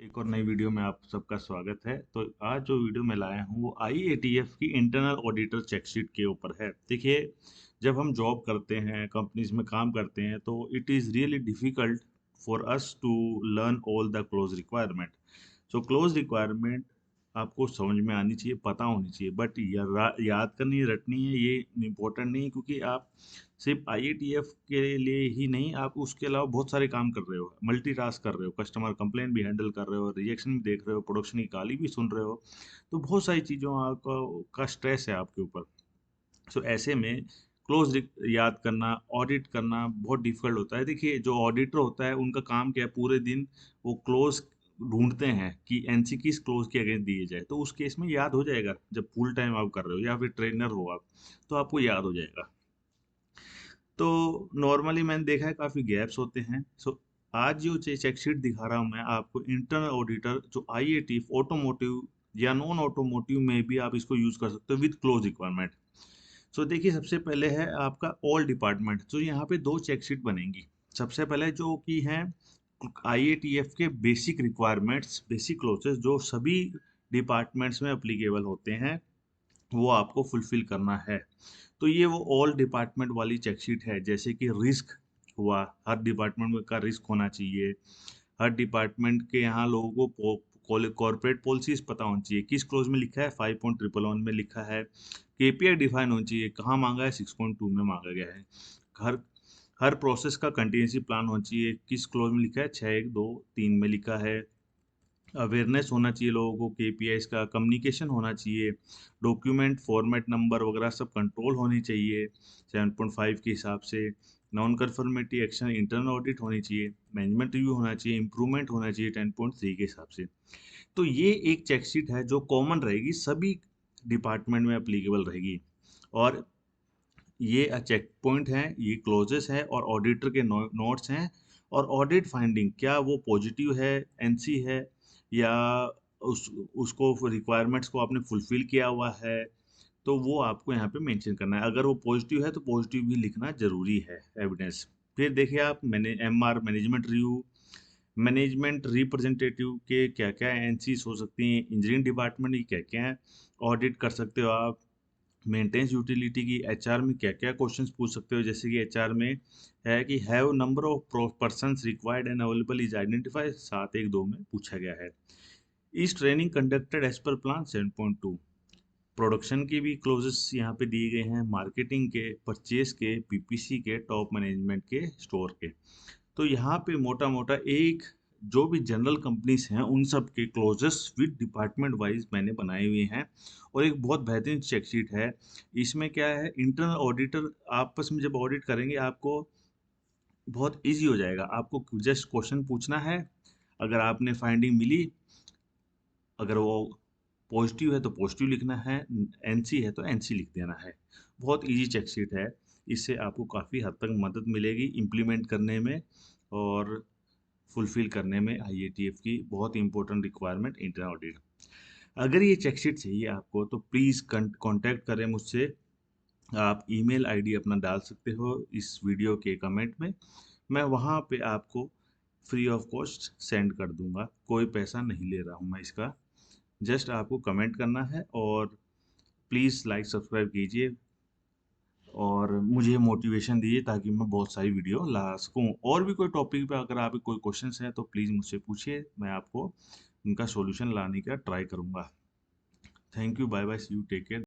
एक और नई वीडियो में आप सबका स्वागत है। तो आज जो वीडियो मैं लाया हूँ वो आईएटीएफ की इंटरनल ऑडिटर चेकशीट के ऊपर है। देखिए, जब हम जॉब करते हैं, कंपनीज में काम करते हैं, तो it is really difficult for us to learn all the clause requirement. So clause requirement आपको समझ में आनी चाहिए, पता होनी चाहिए, बट याद करनी रटनी है ये इम्पोर्टेंट नहीं है, क्योंकि आप सिर्फ आईएटीएफ के लिए ही नहीं, आप उसके अलावा बहुत सारे काम कर रहे हो, मल्टीटास्क कर रहे हो, कस्टमर कंप्लेंट भी हैंडल कर रहे हो, रिजेक्शन भी देख रहे हो, प्रोडक्शन की गाली भी सुन रहे हो। तो बहुत सारी चीज़ों का स्ट्रेस है आपके ऊपर। सो ऐसे में याद करना, ऑडिट करना बहुत डिफिकल्ट होता है। देखिए, जो ऑडिटर होता है उनका काम क्या है, पूरे दिन वो क्लोज ढूंढते हैं कि एनसी किस क्लोज के अगेंस्ट दिए जाए। तो उस केस में याद हो जाएगा, जब फुल टाइम आप कर रहे हो या फिर ट्रेनर हो आप, तो आपको याद हो जाएगा। तो नॉर्मली मैंने देखा है काफ़ी गैप्स होते हैं। सो आज जो चेकशीट दिखा रहा हूँ मैं आपको, इंटरनल ऑडिटर जो आईएटी ऑटोमोटिव या नॉन ऑटोमोटिव में भी आप इसको यूज़ कर सकते हो विद क्लोज रिक्वायरमेंट। सो देखिए, सबसे पहले है आपका ऑल डिपार्टमेंट। तो यहाँ पे दो चेकशीट बनेंगी। सबसे पहले जो कि है आईएटीएफ के बेसिक रिक्वायरमेंट्स, बेसिक क्लोजेस जो सभी डिपार्टमेंट्स में अप्लीकेबल होते हैं, वो आपको फुलफिल करना है। तो ये वो ऑल डिपार्टमेंट वाली चेकशीट है। जैसे कि रिस्क हुआ, हर डिपार्टमेंट में का रिस्क होना चाहिए। हर डिपार्टमेंट के यहाँ लोगों को कॉर्पोरेट पॉलिसीज पता होनी चाहिए, किस क्लोज में लिखा है, 5.111 में लिखा है। केपीआई डिफाइन होनी चाहिए, कहाँ मांगा है, 6.2 में मांगा गया है। हर हर प्रोसेस का कंटिन्यूसी प्लान होना चाहिए, किस क्लोज में लिखा है, 6.1.2.3 में लिखा है। अवेयरनेस होना चाहिए लोगों को, केपीआईज का कम्युनिकेशन होना चाहिए, डॉक्यूमेंट फॉर्मेट नंबर वगैरह सब कंट्रोल होनी चाहिए 7.5 के हिसाब से। Non conformity action internal audit होनी चाहिए, मैनेजमेंट रिव्यू होना चाहिए, इंप्रूवमेंट होना चाहिए 10.3 के हिसाब से। तो ये एक चेकशीट है जो कॉमन रहेगी, सभी डिपार्टमेंट में अप्लीकेबल रहेगी। और ये चेक पॉइंट हैं, ये क्लोजेस हैं और ऑडिटर के नोट्स हैं। और ऑडिट फाइंडिंग क्या वो पॉजिटिव है, एनसी है, या उस उसको रिक्वायरमेंट्स को आपने फुलफिल किया हुआ है, तो वो आपको यहाँ पे मेंशन करना है। अगर वो पॉजिटिव है तो पॉजिटिव भी लिखना जरूरी है, एविडेंस। फिर देखिए आप, मैंने MR management review, management representative के क्या क्या एनसीज हो सकती हैं, इंजीनियरिंग डिपार्टमेंट की क्या क्या ऑडिट कर सकते हो आप। मेंटेनेंस यूटिलिटी की एचआर में क्या क्या क्वेश्चंस पूछ सकते हो, जैसे कि एचआर में है कि have number of persons required and available is identified, 7.1.2 में पूछा गया है। इस training conducted as per plan, 7.2। Production के भी क्लोजेस यहाँ पे दिए गए हैं, मार्केटिंग के, परचेज के, पीपीसी के, टॉप मैनेजमेंट के, स्टोर के। तो यहाँ पे मोटा मोटा एक जो भी जनरल कंपनीज हैं उन सब के क्लोजेस विद डिपार्टमेंट वाइज मैंने बनाए हुए हैं। और एक बहुत बेहतरीन चेकशीट है। इसमें क्या है, इंटरनल ऑडिटर आपस में जब ऑडिट करेंगे, आपको बहुत इजी हो जाएगा। आपको जस्ट क्वेश्चन पूछना है, अगर आपने फाइंडिंग मिली, अगर वो पॉजिटिव है तो पॉजिटिव लिखना है, एनसी है तो एनसी लिख देना है। बहुत इजी चेकशीट है। इससे आपको काफ़ी हद तक मदद मिलेगी इम्प्लीमेंट करने में और फुलफिल करने में आईएटीएफ की बहुत इंपॉर्टेंट रिक्वायरमेंट, इंटरनल ऑडिट। अगर ये चेकशीट चाहिए आपको तो प्लीज़ कांटेक्ट करें मुझसे। आप ईमेल आईडी अपना डाल सकते हो इस वीडियो के कमेंट में। मैं वहाँ पे आपको फ्री ऑफ कॉस्ट सेंड कर दूंगा, कोई पैसा नहीं ले रहा हूँ मैं इसका। जस्ट आपको कमेंट करना है और प्लीज़ लाइक सब्सक्राइब कीजिए और मुझे मोटिवेशन दीजिए ताकि मैं बहुत सारी वीडियो ला सकूं। और भी कोई टॉपिक पे अगर आपके कोई क्वेश्चंस हैं तो प्लीज़ मुझसे पूछिए, मैं आपको उनका सॉल्यूशन लाने का ट्राई करूंगा। Thank you, bye bye, see you, take care.